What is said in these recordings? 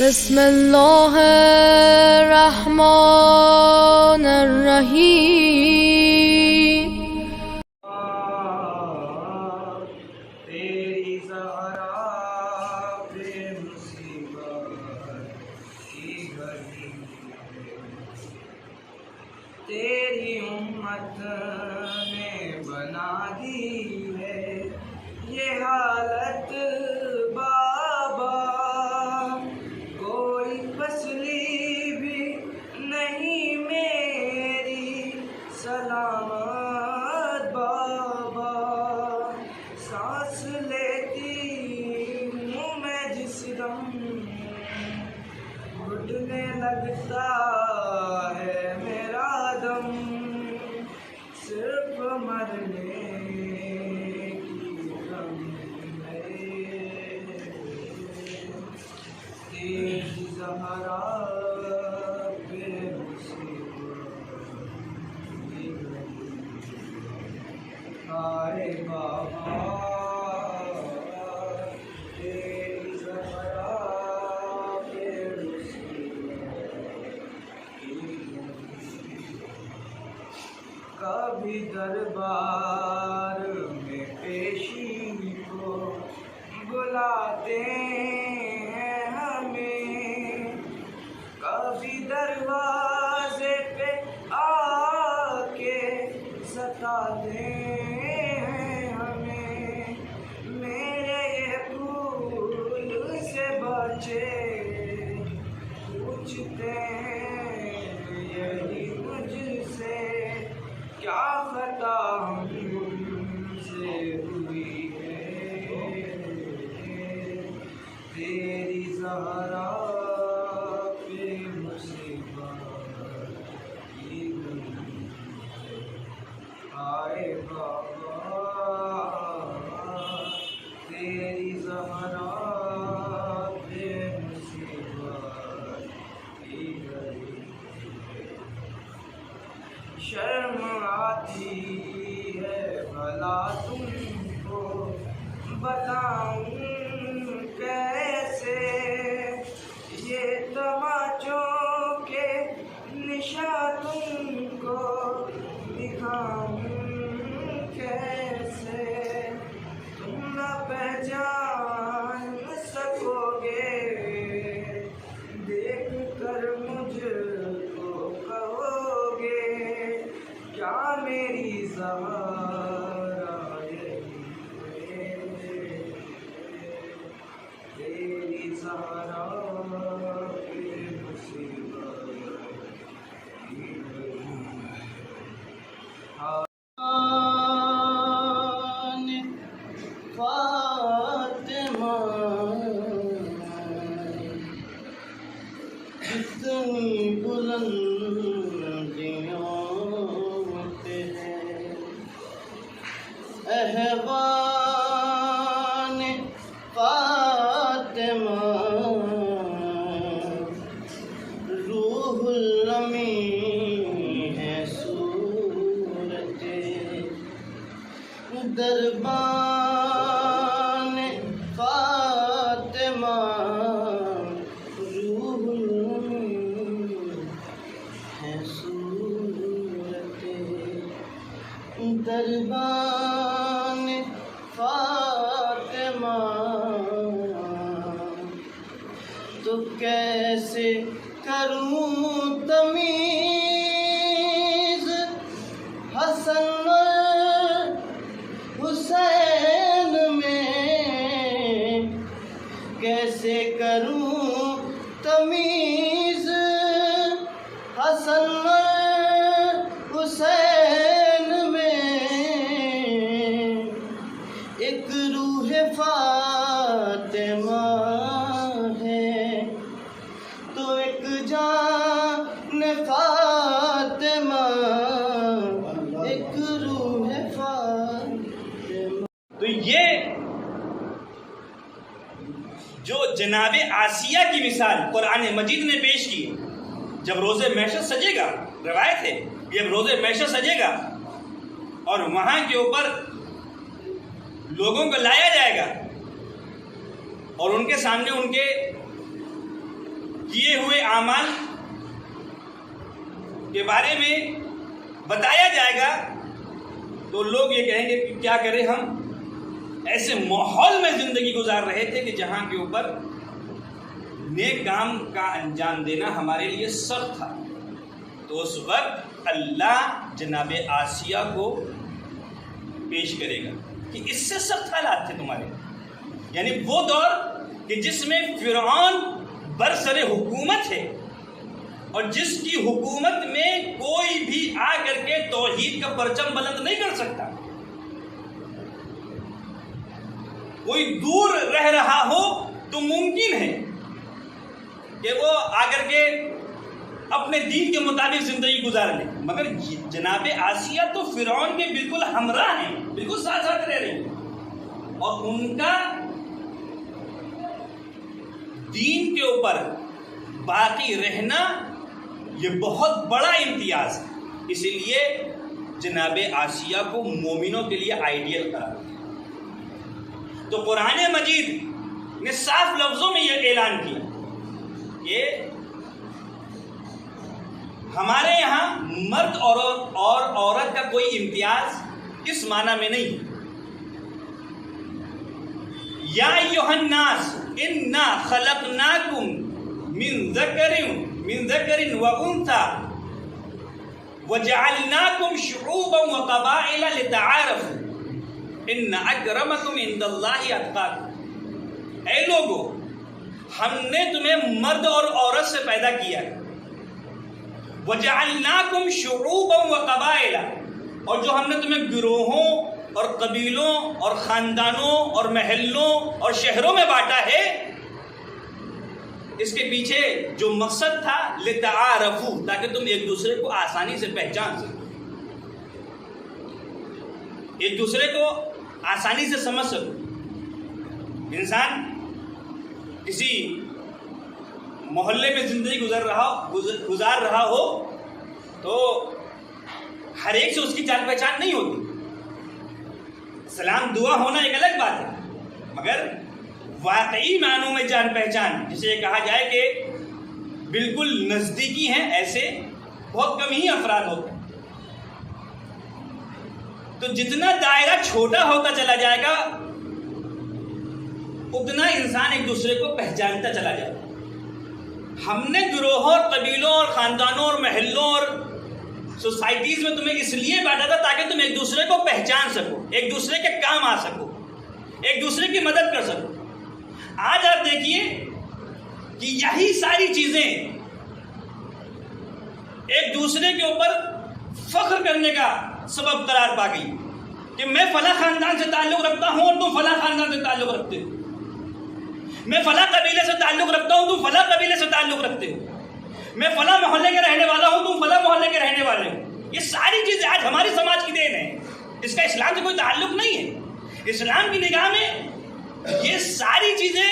بسم الله الرحمن الرحیم. تیری زہرا بے مصیبت کی گھڑی تیری امت نے بنا دی ہے یہ حالت بابا. کوئی فصلی بھی نہیں میری سلامت بابا. سانس لیتی ہوں میں جس دم گھٹنے لگتا ہے میرا دم. صرف مرنے کی غم ہے. تیری زہرا بے مصیبت کی گھڑی آئے بابا. تیری زہرا بے مصیبت کی گھڑی. کبھی دربار میں پیشی کو بلاتے ہیں ہمیں, کبھی دروازے پہ آ کے ستاتے ہیں ہمیں. میرے یہ پھول سے بچے پوچھتے ہیں یہی مجھ سے کیا خطا ہم سے ہوئی ہے. تیری زہرا بے مصیبت کی گھڑی آئے بابا. تیری زہرا بے مصیبت کی گھڑی. شرم آتی ہے بھلا تم کو بتاؤں کیسے, یہ تماچوں کے نشاں تم کو دکھاؤں کیسے. تم نہ پہچان سکو گے دیکھ کر مجھ کو کہو گے کیا میری زہرا یہی ہے. تیری زہرا بے مصیبت کی گھڑی فاطمہ اتنی بلندیوں پہ ہے احوان فاطمہ. روح الامین ہے صورت دربان فاطمہ. روح الامین ہے صورت دربان فاطمہ. تو کیسے کروں تمیز حسن اور حسین میں, کیسے کروں تمیز حسن اور حسین میں. ایک روح فاطمہ ہے تو ایک جان فاطمہ, ایک روح فاطمہ. تو یہ جو جناب آسیہ کی مثال قرآن مجید نے پیش کی, جب روز محشر سجے گا, روایت ہے جب روز محشر سجے گا اور وہاں کے اوپر لوگوں کو لایا جائے گا اور ان کے سامنے ان کے کیے ہوئے اعمال کے بارے میں بتایا جائے گا تو لوگ یہ کہیں گے کہ کیا کریں، ہم ایسے ماحول میں زندگی گزار رہے تھے کہ جہاں کے اوپر نیک کام کا انجام دینا ہمارے لیے سخت تھا۔ تو اس وقت اللہ جناب آسیہ کو پیش کرے گا کہ اس سے سخت حالات تھے تمہارے، یعنی وہ دور کہ جس میں فرعون برسر حکومت ہے اور جس کی حکومت میں کوئی بھی آ کر کے توحید کا پرچم بلند نہیں کر سکتا، کوئی دور رہ رہا ہو تو ممکن ہے کہ وہ آ کر کے اپنے دین کے مطابق زندگی گزار لیں، مگر جناب آسیہ تو فرعون کے بالکل ہمراہ ہیں، بالکل ساتھ ساتھ رہ رہے ہیں، اور ان کا دین کے اوپر باقی رہنا یہ بہت بڑا امتیاز ہے، اسی لیے جناب آسیہ کو مومنوں کے لیے آئیڈیل قرار دیا۔ تو قرآن مجید نے صاف لفظوں میں یہ اعلان کیا کہ ہمارے یہاں مرد اور عورت کا کوئی امتیاز اس معنی میں نہیں۔ یا ایھا الناس انا خلقناکم من ذکر و انثی وجعلناکم شعوبا وقبائل لتعارفوا ان اکرمکم عند اللہ اتقاکم۔ اے لوگو، ہم نے تمہیں مرد اور عورت سے پیدا کیا ہے، وَجَعَلْنَاكُمْ شُعُوبًا وَقَبَائِلًا، اور جو ہم نے تمہیں گروہوں اور قبیلوں اور خاندانوں اور محلوں اور شہروں میں بانٹا ہے، اس کے پیچھے جو مقصد تھا لِتَعَارَفُوا، تاکہ تم ایک دوسرے کو آسانی سے پہچان سکو، ایک دوسرے کو آسانی سے سمجھ سکو۔ انسان کسی محلے میں زندگی گزار رہا ہو تو ہر ایک سے اس کی جان پہچان نہیں ہوتی، سلام دعا ہونا ایک الگ بات ہے، مگر واقعی معنوں میں جان پہچان جسے یہ کہا جائے کہ بالکل نزدیکی ہیں، ایسے بہت کم ہی افراد ہوتے ہیں۔ تو جتنا دائرہ چھوٹا ہوتا چلا جائے گا اتنا انسان ایک دوسرے کو پہچانتا چلا جائے گا۔ ہم نے گروہوں اور قبیلوں اور خاندانوں اور محلوں اور سوسائٹیز میں تمہیں اس لیے بانٹا تھا تاکہ تم ایک دوسرے کو پہچان سکو، ایک دوسرے کے کام آ سکو، ایک دوسرے کی مدد کر سکو۔ آج آپ دیکھیے کہ یہی ساری چیزیں ایک دوسرے کے اوپر فخر کرنے کا سبب قرار پا گئی کہ میں فلاں خاندان سے تعلق رکھتا ہوں اور تم فلاں خاندان سے تعلق رکھتے ہو، میں فلاں قبیلے سے تعلق رکھتا ہوں تم فلاں قبیلے سے تعلق رکھتے ہو، میں فلاں محلے کے رہنے والا ہوں تم فلاں محلے کے رہنے والے ہو۔ یہ ساری چیزیں آج ہماری سماج کی دین ہے، اس کا اسلام سے کوئی تعلق نہیں ہے۔ اسلام کی نگاہ میں یہ ساری چیزیں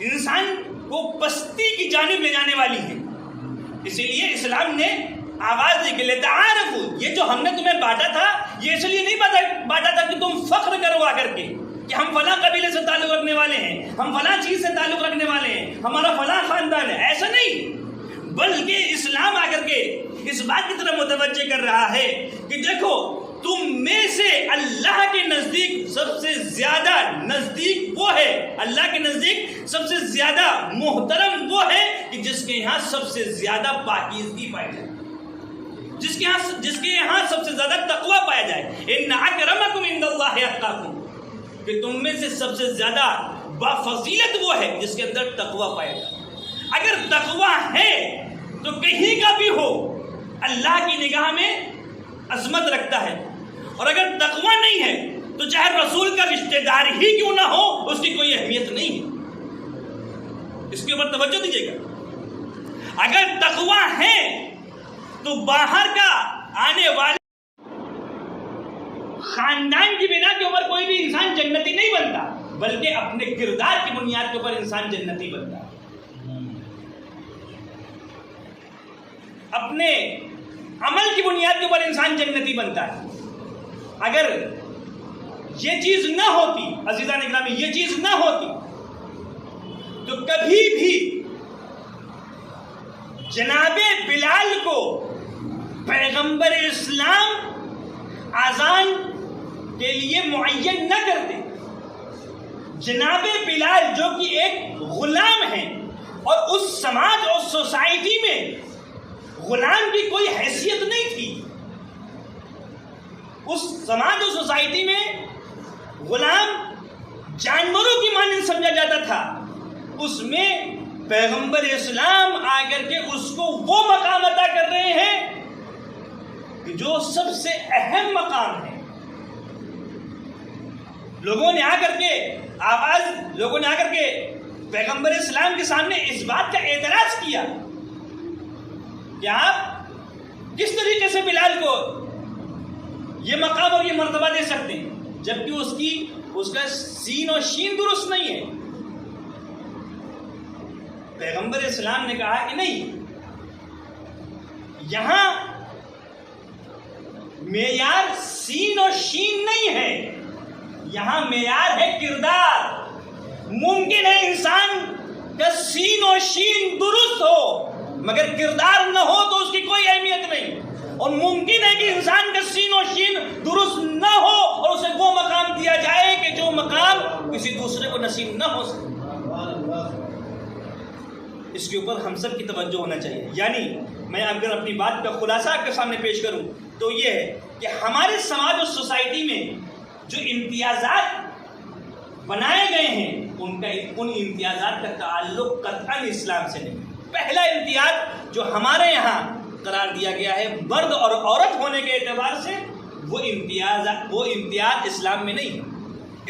انسان کو پستی کی جانب لے جانے والی ہیں، اسی لیے اسلام نے آواز دی کہ لتعارفوا، یہ جو ہم نے تمہیں بانٹا تھا یہ اس لیے نہیں بانٹا تھا کہ تم فخر کرو آ کر کے کہ ہم فلاں قبیلے سے تعلق رکھنے والے ہیں، ہم فلاں چیز سے تعلق رکھنے والے ہیں، ہمارا فلاں خاندان ہے، ایسا نہیں، بلکہ اسلام آ کر کے اس بات کی طرف متوجہ کر رہا ہے کہ دیکھو تم میں سے اللہ کے نزدیک سب سے زیادہ نزدیک وہ ہے، اللہ کے نزدیک سب سے زیادہ محترم وہ ہے کہ جس کے یہاں سب سے زیادہ پاکیزگی پائی جائے، جس کے یہاں سب سے زیادہ تقوی پایا جائے۔ ان اکرمکم عند اللہ اتقاکم، کہ تم میں سے سب سے زیادہ بافضیلت وہ ہے جس کے اندر تقوی پایا جائے۔ اگر تقوی ہے تو کہیں کا بھی ہو اللہ کی نگاہ میں عظمت رکھتا ہے، اور اگر تقوی نہیں ہے تو چاہے رسول کا رشتہ دار ہی کیوں نہ ہو اس کی کوئی اہمیت نہیں ہے۔ اس کے اوپر توجہ دیجیے گا۔ اگر تقوی ہے تو باہر کا آنے والے خاندان کی بنا کے اوپر کوئی بھی انسان جنتی نہیں بنتا، بلکہ اپنے کردار کی بنیاد کے اوپر انسان جنتی بنتا ہے، اپنے عمل کی بنیاد کے اوپر انسان جنتی بنتا ہے۔ اگر یہ چیز نہ ہوتی عزیزان اکرامی، یہ چیز نہ ہوتی تو کبھی بھی جناب بلال کو پیغمبر اسلام اذان کے لیے معین نہ کرتے. جناب بلال جو کہ ایک غلام ہیں اور اس سماج اور سوسائٹی میں غلام کی کوئی حیثیت نہیں تھی. اس سماج اور سوسائٹی میں غلام جانوروں کی مانند سمجھا جاتا تھا. اس میں پیغمبر اسلام آ کر کے اس کو وہ مقام عطا کر رہے ہیں کہ جو سب سے اہم مقام ہے. لوگوں نے آ کر کے پیغمبر اسلام کے سامنے اس بات کا اعتراض کیا کہ آپ کس طریقے سے بلال کو یہ مقام اور یہ مرتبہ دے سکتے ہیں جبکہ اس کا سین اور شین درست نہیں ہے. پیغمبر اسلام نے کہا کہ نہیں، یہاں معیار سین اور شین نہیں ہے، یہاں معیار ہے کردار. ممکن ہے انسان کا سین اور شین درست ہو مگر کردار نہ ہو تو اس کی کوئی اہمیت نہیں، اور ممکن ہے کہ انسان کا سین و شین درست نہ ہو اور اسے وہ مقام دیا جائے کہ جو مقام کسی دوسرے کو نصیب نہ ہو سکے. اس کے اوپر ہم سب کی توجہ ہونا چاہیے. یعنی میں اگر اپنی بات کا خلاصہ آپ کے سامنے پیش کروں تو یہ ہے کہ ہمارے سماج اور سوسائٹی میں جو امتیازات بنائے گئے ہیں ان امتیازات کا تعلق قطعاً اسلام سے نہیں. پہلا امتیاز جو ہمارے یہاں قرار دیا گیا ہے مرد اور عورت ہونے کے اعتبار سے، وہ امتیاز اسلام میں نہیں ہے.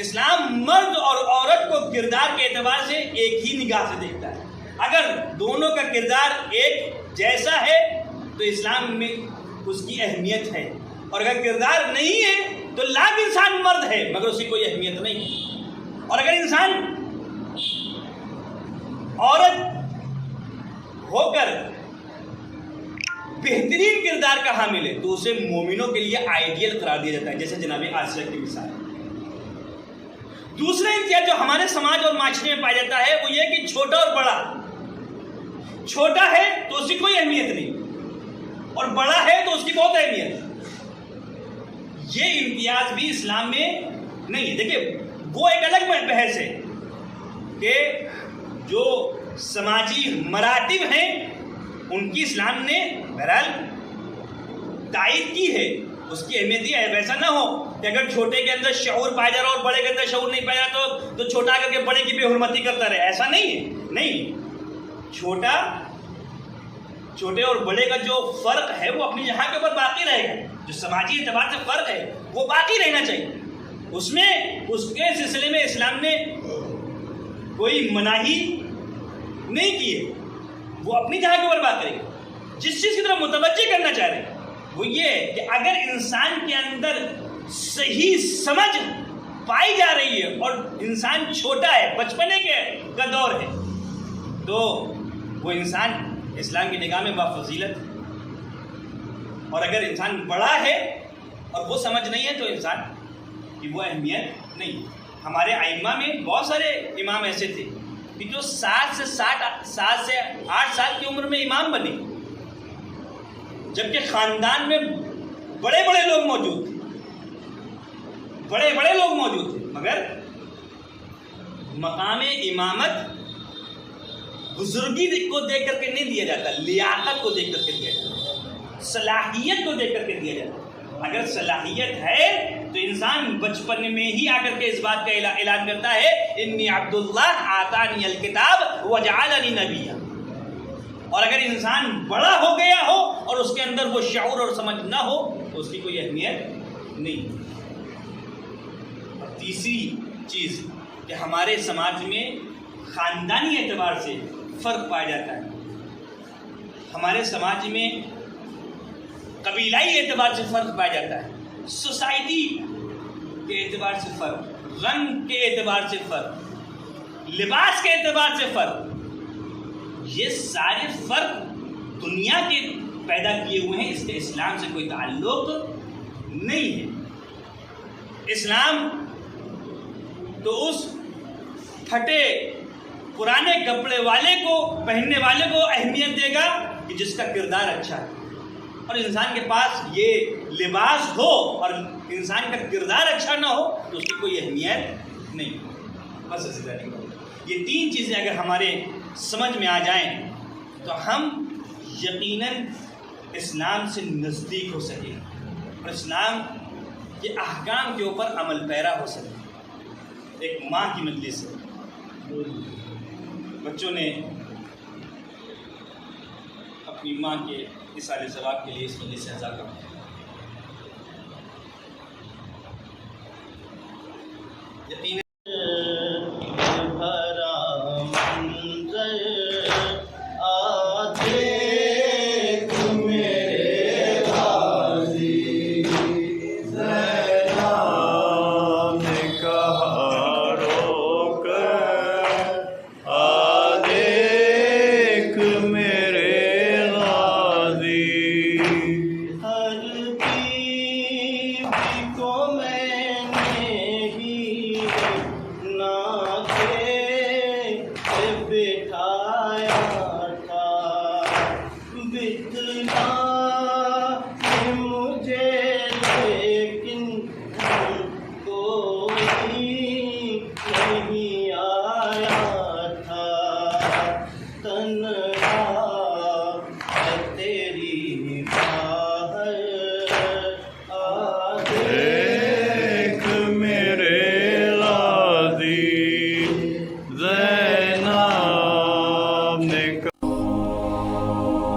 اسلام مرد اور عورت کو کردار کے اعتبار سے ایک ہی نگاہ سے دیکھتا ہے. اگر دونوں کا کردار ایک جیسا ہے تو اسلام میں اس کی اہمیت ہے، اور اگر کردار نہیں ہے تو لاکھ انسان مرد ہے مگر اس کی کوئی اہمیت نہیں ہے. اور اگر انسان عورت ہو کر بہترین کردار کا حامل ہے تو اسے مومنوں کے لیے آئیڈیل قرار دیا جاتا ہے، جیسے جناب آسیہ کی مثال. دوسرا امتیاز جو ہمارے سماج اور معاشرے میں پایا جاتا ہے وہ یہ کہ چھوٹا اور بڑا، چھوٹا ہے تو اس کی کوئی اہمیت نہیں اور بڑا ہے تو اس کی بہت اہمیت. یہ امتیاز بھی اسلام میں نہیں ہے. دیکھیں وہ ایک الگ بحث ہے کہ جو سماجی مراتب ہیں ان کی اسلام نے بہرحال تائید کی ہے، اس کی اہمیت دی ہے. ویسا نہ ہو کہ اگر چھوٹے کے اندر شعور پایا جا رہا اور بڑے کے اندر شعور نہیں پایا تو چھوٹا کر کے بڑے کی بے حرمتی کرتا رہے. ایسا نہیں ہے. نہیں، چھوٹے اور بڑے کا جو فرق ہے وہ اپنی جگہ کے اوپر باقی رہے گا. جو سماجی اعتبار سے فرق ہے وہ باقی رہنا چاہیے. اس کے سلسلے میں اسلام نے کوئی مناہی نہیں کی ہے، وہ اپنی جگہ کے اوپر بات کرے گا. جس چیز کی طرف متوجہ کرنا چاہ رہے ہیں وہ یہ ہے کہ اگر انسان کے اندر صحیح سمجھ پائی جا رہی ہے اور انسان چھوٹا ہے، بچپنے کا دور ہے، تو وہ انسان اسلام کی نگاہ میں بافضیلت. اور اگر انسان بڑا ہے اور وہ سمجھ نہیں ہے تو انسان کی وہ اہمیت نہیں. ہمارے ائمہ میں بہت سارے امام ایسے تھے کہ جو 7 سے 8 سال کی عمر میں امام بنے، جبکہ خاندان میں بڑے بڑے لوگ موجود تھے، مگر مقام امامت بزرگی کو دیکھ کر کے نہیں دیا جاتا، لیاقت کو دیکھ کر کے دیا جاتا، صلاحیت کو دیکھ کر کے دیا جاتا. اگر صلاحیت ہے تو انسان بچپن میں ہی آ کر کے اس بات کا اعلان کرتا ہے انی عبداللہ آتانی الکتاب وجعلنی نبیا. اور اگر انسان بڑا ہو گیا ہو اور اس کے اندر وہ شعور اور سمجھ نہ ہو تو اس کی کوئی اہمیت نہیں. اور تیسری چیز کہ ہمارے سماج میں خاندانی اعتبار سے فرق پایا جاتا ہے. ہمارے سماج میں قبیلائی اعتبار سے فرق پایا جاتا ہے، سوسائٹی کے اعتبار سے فرق، رنگ کے اعتبار سے فرق، لباس کے اعتبار سے فرق. یہ سارے فرق دنیا کے پیدا کیے ہوئے ہیں، اس کے اسلام سے کوئی تعلق نہیں ہے. اسلام تو اس پھٹے پرانے کپڑے والے کو، پہننے والے کو اہمیت دے گا کہ جس کا کردار اچھا ہے. اور انسان کے پاس یہ لباس ہو اور انسان کا کردار اچھا نہ ہو تو اس کی کوئی اہمیت نہیں. بس اس طرح یہ تین چیزیں اگر ہمارے سمجھ میں آ جائیں تو ہم یقیناً اسلام سے نزدیک ہو سکیں اور اسلام کے احکام کے اوپر عمل پیرا ہو سکے. ایک ماں کی مجلس ہے، بچوں نے اپنی ماں کے اصال ثواب کے لیے اس مجلس سے اعزاز کیا. یقیناً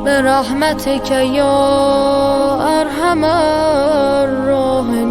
برحمتك يا أرحم الراحمين.